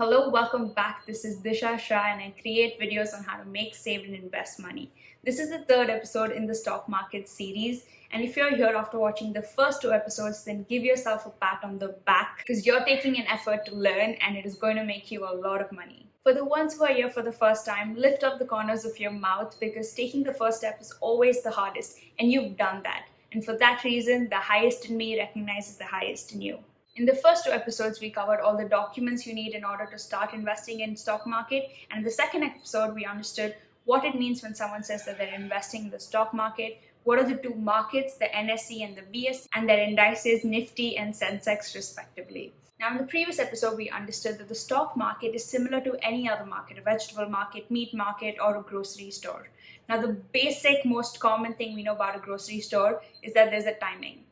Hello, welcome back. This is Disha Shah and I create videos on how to make, save and invest money. This is the third episode in the stock market series, and if you're here after watching the first two episodes, then give yourself a pat on the back because you're taking an effort to learn and it is going to make you a lot of money. For the ones who are here for the first time, lift up the corners of your mouth because taking the first step is always the hardest, and you've done that. And for that reason, the highest in me recognizes the highest in you. In the first two episodes, we covered all the documents you need in order to start investing in stock market. And in the second episode, we understood what it means when someone says that they're investing in the stock market, what are the two markets, the NSE and the BSE, and their indices Nifty and Sensex respectively. Now, in the previous episode, we understood that the stock market is similar to any other market, a vegetable market, meat market, or a grocery store. Now, the basic, most common thing we know about a grocery store is that there's a timing.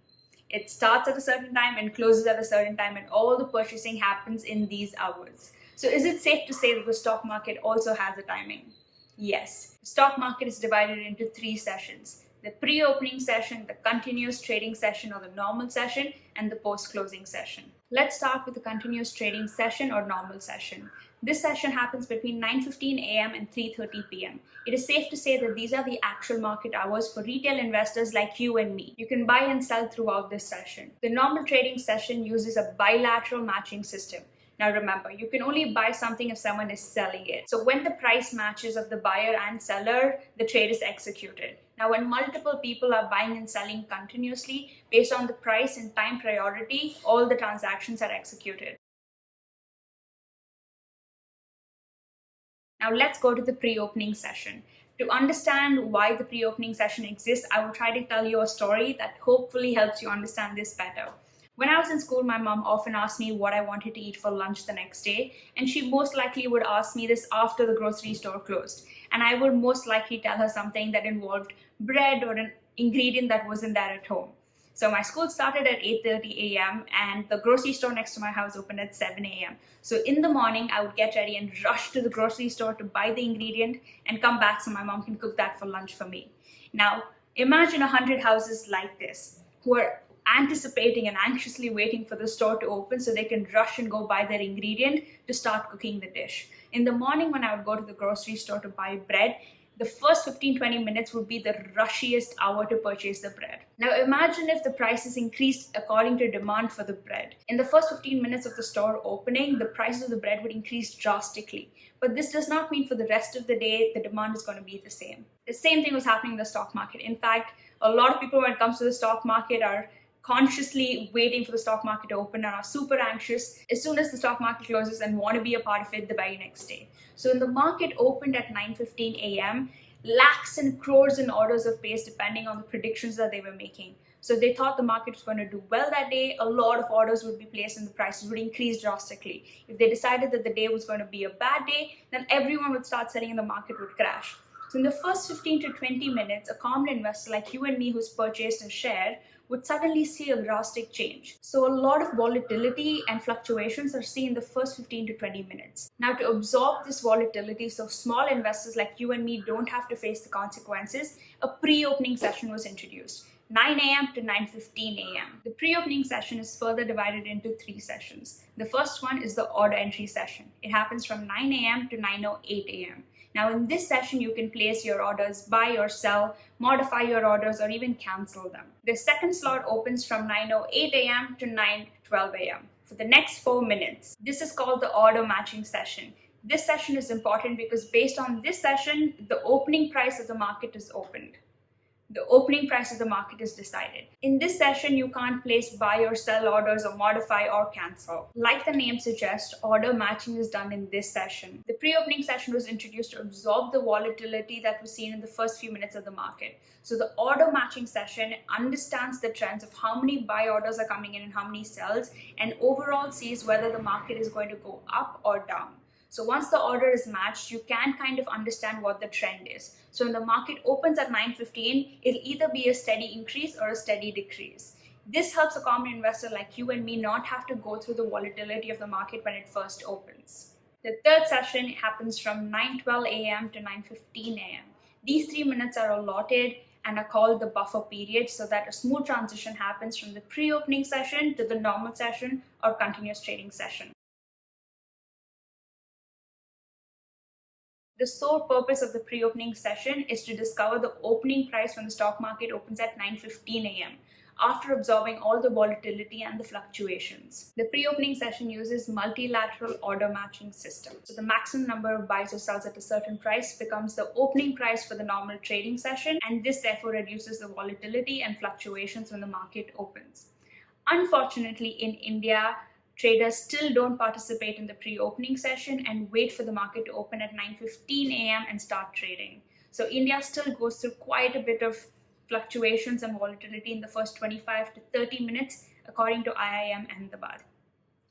It starts at a certain time and closes at a certain time, and all the purchasing happens in these hours. So is it safe to say that the stock market also has a timing? Yes. The stock market is divided into three sessions: the pre-opening session, the continuous trading session or the normal session, and the post-closing session. Let's start with the continuous trading session or normal session. This session happens between 9:15 a.m. and 3:30 p.m. It is safe to say that these are the actual market hours for retail investors like you and me. You can buy and sell throughout this session. The normal trading session uses a bilateral matching system. Now remember, you can only buy something if someone is selling it. So when the price matches of the buyer and seller, the trade is executed. Now when multiple people are buying and selling continuously based on the price and time priority, all the transactions are executed. Now let's go to the pre-opening session. To understand why the pre-opening session exists, I will try to tell you a story that hopefully helps you understand this better. When I was in school, my mom often asked me what I wanted to eat for lunch the next day, and she most likely would ask me this after the grocery store closed. And I would most likely tell her something that involved bread or an ingredient that wasn't there at home. So my school started at 8:30 a.m. and the grocery store next to my house opened at 7 a.m. So in the morning, I would get ready and rush to the grocery store to buy the ingredient and come back so my mom can cook that for lunch for me. Now, imagine 100 houses like this who are anticipating and anxiously waiting for the store to open so they can rush and go buy their ingredient to start cooking the dish. In the morning, when I would go to the grocery store to buy bread, the first 15-20 minutes would be the rushiest hour to purchase the bread. Now imagine if the prices increased according to demand for the bread. In the first 15 minutes of the store opening, the price of the bread would increase drastically. But this does not mean for the rest of the day, the demand is going to be the same. The same thing was happening in the stock market. In fact, a lot of people when it comes to the stock market are consciously waiting for the stock market to open and are super anxious as soon as the stock market closes and want to be a part of it the very next day. So when the market opened at 9:15 a.m., lakhs and crores in orders of pace depending on the predictions that they were making. So they thought the market was going to do well that day. A lot of orders would be placed and the prices would increase drastically. If they decided that the day was going to be a bad day, then everyone would start selling and the market would crash. So in the first 15 to 20 minutes, a common investor like you and me who's purchased a share would suddenly see a drastic change. So a lot of volatility and fluctuations are seen in the first 15 to 20 minutes. Now to absorb this volatility so small investors like you and me don't have to face the consequences, a pre-opening session was introduced. 9 a.m. to 9:15 a.m. The pre-opening session is further divided into three sessions. The first one is the order entry session. It happens from 9 a.m. to 9:08 a.m. Now in this session, you can place your orders, buy or sell, modify your orders, or even cancel them. The second slot opens from 9:08 a.m. to 9:12 a.m. for the next 4 minutes. This is called the order matching session. This session is important because based on this session, the opening price of the market is opened. The opening price of the market is decided. In this session, you can't place buy or sell orders or modify or cancel. Like the name suggests, order matching is done in this session. The pre-opening session was introduced to absorb the volatility that was seen in the first few minutes of the market. So the order matching session understands the trends of how many buy orders are coming in and how many sells, and overall sees whether the market is going to go up or down. So once the order is matched, you can kind of understand what the trend is. So when the market opens at 9:15, it'll either be a steady increase or a steady decrease. This helps a common investor like you and me not have to go through the volatility of the market when it first opens. The third session happens from 9:12 a.m. to 9:15 a.m. These 3 minutes are allotted and are called the buffer period so that a smooth transition happens from the pre-opening session to the normal session or continuous trading session. The sole purpose of the pre-opening session is to discover the opening price when the stock market opens at 9:15 a.m. after absorbing all the volatility and the fluctuations. The pre-opening session uses multilateral order matching system. So the maximum number of buys or sells at a certain price becomes the opening price for the normal trading session, and this therefore reduces the volatility and fluctuations when the market opens. Unfortunately, in India, traders still don't participate in the pre-opening session and wait for the market to open at 9:15 a.m. and start trading. So India still goes through quite a bit of fluctuations and volatility in the first 25 to 30 minutes, according to IIM Ahmedabad.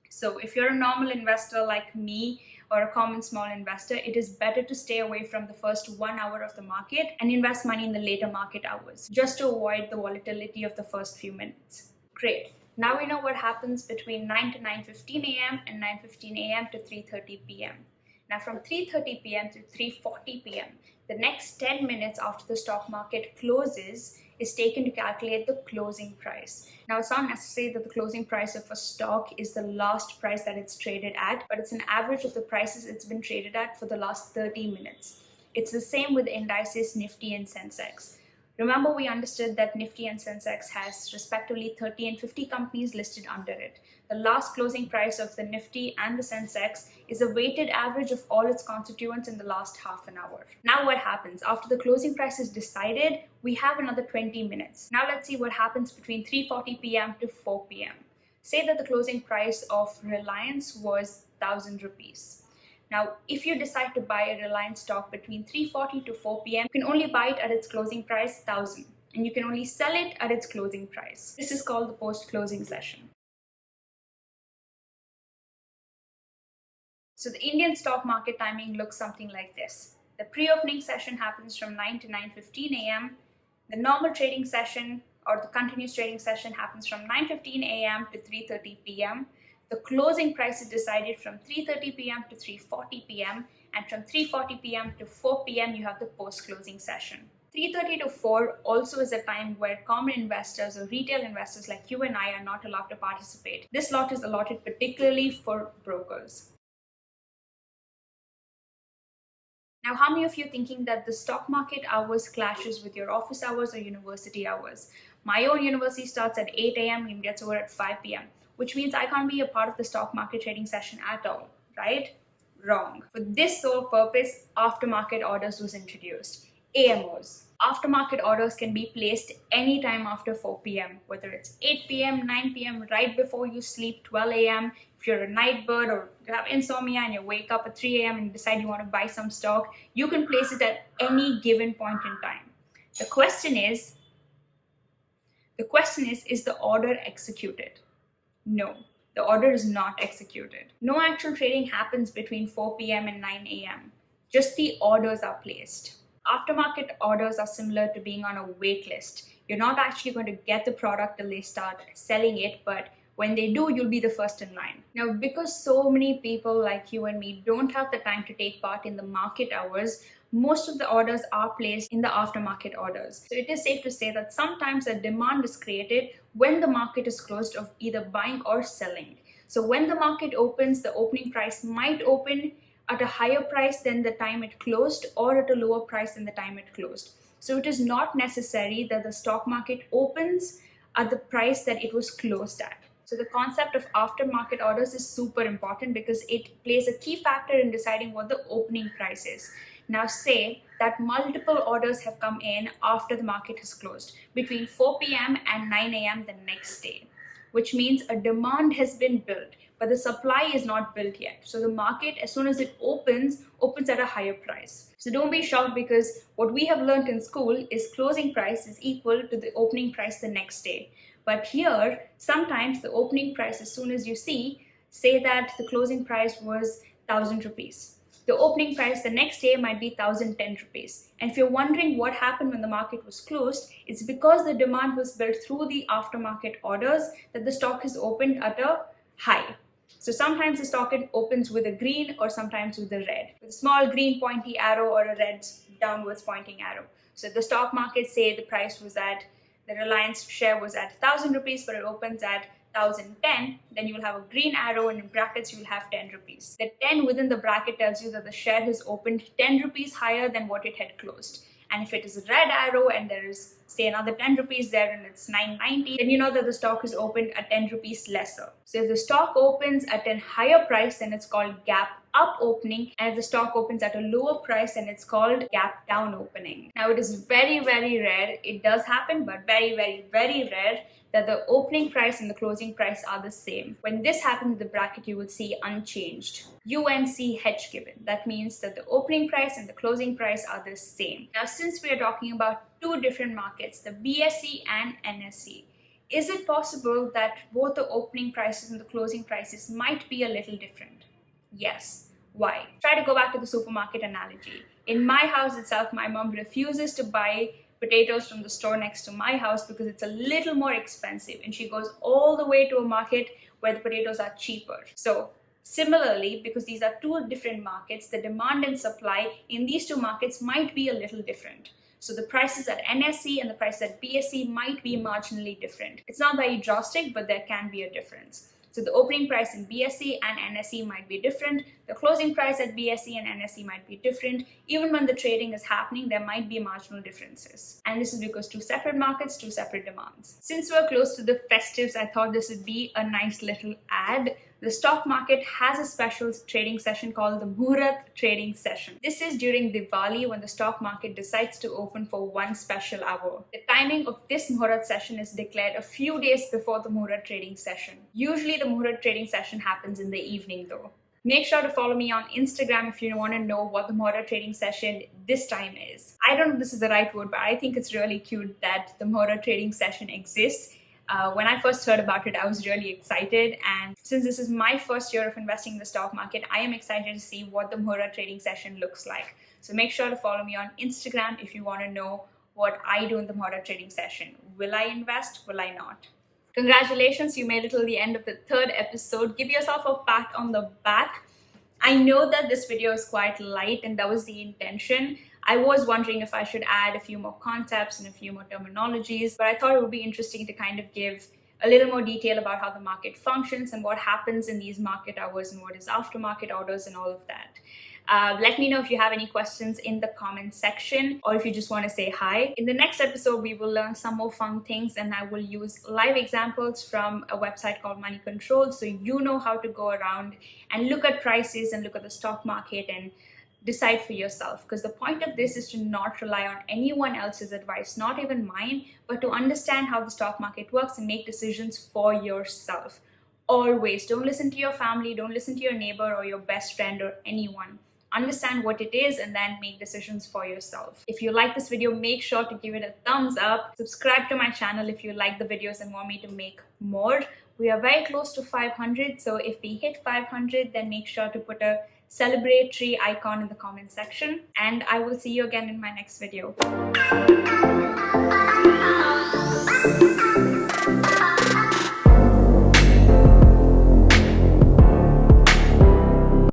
So if you're a normal investor like me or a common small investor, it is better to stay away from the first 1 hour of the market and invest money in the later market hours, just to avoid the volatility of the first few minutes. Great. Now we know what happens between 9 to 9:15 a.m. and 9:15 a.m. to 3:30 p.m. Now from 3:30 p.m. to 3:40 p.m., the next 10 minutes after the stock market closes is taken to calculate the closing price. Now it's not necessary that the closing price of a stock is the last price that it's traded at, but it's an average of the prices it's been traded at for the last 30 minutes. It's the same with the indices Nifty and Sensex. Remember, we understood that Nifty and Sensex has respectively 30 and 50 companies listed under it. The last closing price of the Nifty and the Sensex is a weighted average of all its constituents in the last half an hour. Now what happens? After the closing price is decided, we have another 20 minutes. Now let's see what happens between 3:40 p.m. to 4 p.m. Say that the closing price of Reliance was 1,000 rupees. Now, if you decide to buy a Reliance stock between 3:40 to 4 p.m., you can only buy it at its closing price 1,000, and you can only sell it at its closing price. This is called the post-closing session. So the Indian stock market timing looks something like this. The pre-opening session happens from 9 to 9:15 a.m. The normal trading session or the continuous trading session happens from 9:15 a.m. to 3:30 p.m. The closing price is decided from 3:30 p.m. to 3:40 p.m. and from 3:40 p.m. to 4 p.m. you have the post-closing session. 3:30 to 4 also is a time where common investors or retail investors like you and I are not allowed to participate. This lot is allotted particularly for brokers. Now, how many of you are thinking that the stock market hours clashes with your office hours or university hours? My own university starts at 8 a.m. and gets over at 5 p.m. which means I can't be a part of the stock market trading session at all, right? Wrong. For this sole purpose, aftermarket orders was introduced. AMOs. Aftermarket orders can be placed anytime after 4 p.m., whether it's 8 p.m., 9 p.m., right before you sleep, 12 a.m. If you're a night bird or you have insomnia and you wake up at 3 a.m. and you decide you want to buy some stock, you can place it at any given point in time. The question is the order executed? No, the order is not executed. No actual trading happens between 4 p.m. and 9 a.m. Just the orders are placed. Aftermarket orders are similar to being on a wait list. You're not actually going to get the product till they start selling it, but when they do, you'll be the first in line. Now, because so many people like you and me don't have the time to take part in the market hours, most of the orders are placed in the aftermarket orders. So it is safe to say that sometimes a demand is created when the market is closed of either buying or selling. So when the market opens, the opening price might open at a higher price than the time it closed or at a lower price than the time it closed. So it is not necessary that the stock market opens at the price that it was closed at. So the concept of aftermarket orders is super important because it plays a key factor in deciding what the opening price is. Now say that multiple orders have come in after the market has closed between 4 p.m. and 9 a.m. the next day, which means a demand has been built, but the supply is not built yet. So the market, as soon as it opens at a higher price. So don't be shocked, because what we have learned in school is closing price is equal to the opening price the next day. But here, sometimes the opening price, as soon as you say that the closing price was 1,000 rupees. The opening price the next day might be 1,010 rupees. And if you're wondering what happened when the market was closed, it's because the demand was built through the aftermarket orders that the stock is opened at a high. So sometimes the stock opens with a green or sometimes with a red, with a small green pointy arrow or a red downwards pointing arrow. So the stock market, say the price was at, the Reliance share was at 1,000 rupees, but it opens at 1010, then you will have a green arrow, and in brackets you will have 10 rupees. The 10 within the bracket tells you that the share has opened 10 rupees higher than what it had closed. And if it is a red arrow and there is, say, another 10 rupees there and it's 990, then you know that the stock is opened at 10 rupees lesser. So if the stock opens at a higher price, then it's called gap up opening, and if the stock opens at a lower price, then it's called gap down opening. Now, it is very, very rare, it does happen, but very, very, very rare that the opening price and the closing price are the same. When this happens in the bracket, you will see unchanged. UNCH given. That means that the opening price and the closing price are the same. Now, since we are talking about two different markets, the BSE and NSE, is it possible that both the opening prices and the closing prices might be a little different? Yes. Why? Try to go back to the supermarket analogy. In my house itself, my mom refuses to buy potatoes from the store next to my house because it's a little more expensive, and she goes all the way to a market where the potatoes are cheaper. So similarly, because these are two different markets, the demand and supply in these two markets might be a little different. So the prices at NSE and the prices at BSE might be marginally different. It's not very drastic, but there can be a difference. So the opening price in BSE and NSE might be different. The closing price at BSE and NSE might be different. Even when the trading is happening, there might be marginal differences. And this is because two separate markets, two separate demands. Since we're close to the festives, I thought this would be a nice little ad. The stock market has a special trading session called the Muhurat Trading Session. This is during Diwali when the stock market decides to open for one special hour. The timing of this Muhurat session is declared a few days before the Muhurat Trading Session. Usually the Muhurat Trading Session happens in the evening though. Make sure to follow me on Instagram if you want to know what the Muhurat Trading Session this time is. I don't know if this is the right word, but I think it's really cute that the Muhurat Trading Session exists. When I first heard about it, I was really excited, and since this is my first year of investing in the stock market, I am excited to see what the Muhurat Trading Session looks like. So make sure to follow me on Instagram if you want to know what I do in the Muhurat Trading Session. Will I invest? Will I not? Congratulations, you made it till the end of the third episode. Give yourself a pat on the back. I know that this video is quite light, and that was the intention. I was wondering if I should add a few more concepts and a few more terminologies, but I thought it would be interesting to kind of give a little more detail about how the market functions and what happens in these market hours and what is aftermarket orders and all of that. Let me know if you have any questions in the comment section, or if you just want to say hi. In the next episode, we will learn some more fun things, and I will use live examples from a website called Money Control, so you know how to go around and look at prices and look at the stock market and decide for yourself. Because the point of this is to not rely on anyone else's advice, not even mine, but to understand how the stock market works and make decisions for yourself. Always don't listen to your family, don't listen to your neighbor or your best friend or anyone. Understand what it is and then make decisions for yourself. If you like this video, make sure to give it a thumbs up. Subscribe to my channel if you like the videos and want me to make more. We are very close to 500, so if we hit 500, then make sure to put a celebratory icon in the comment section, and I will see you again in my next video.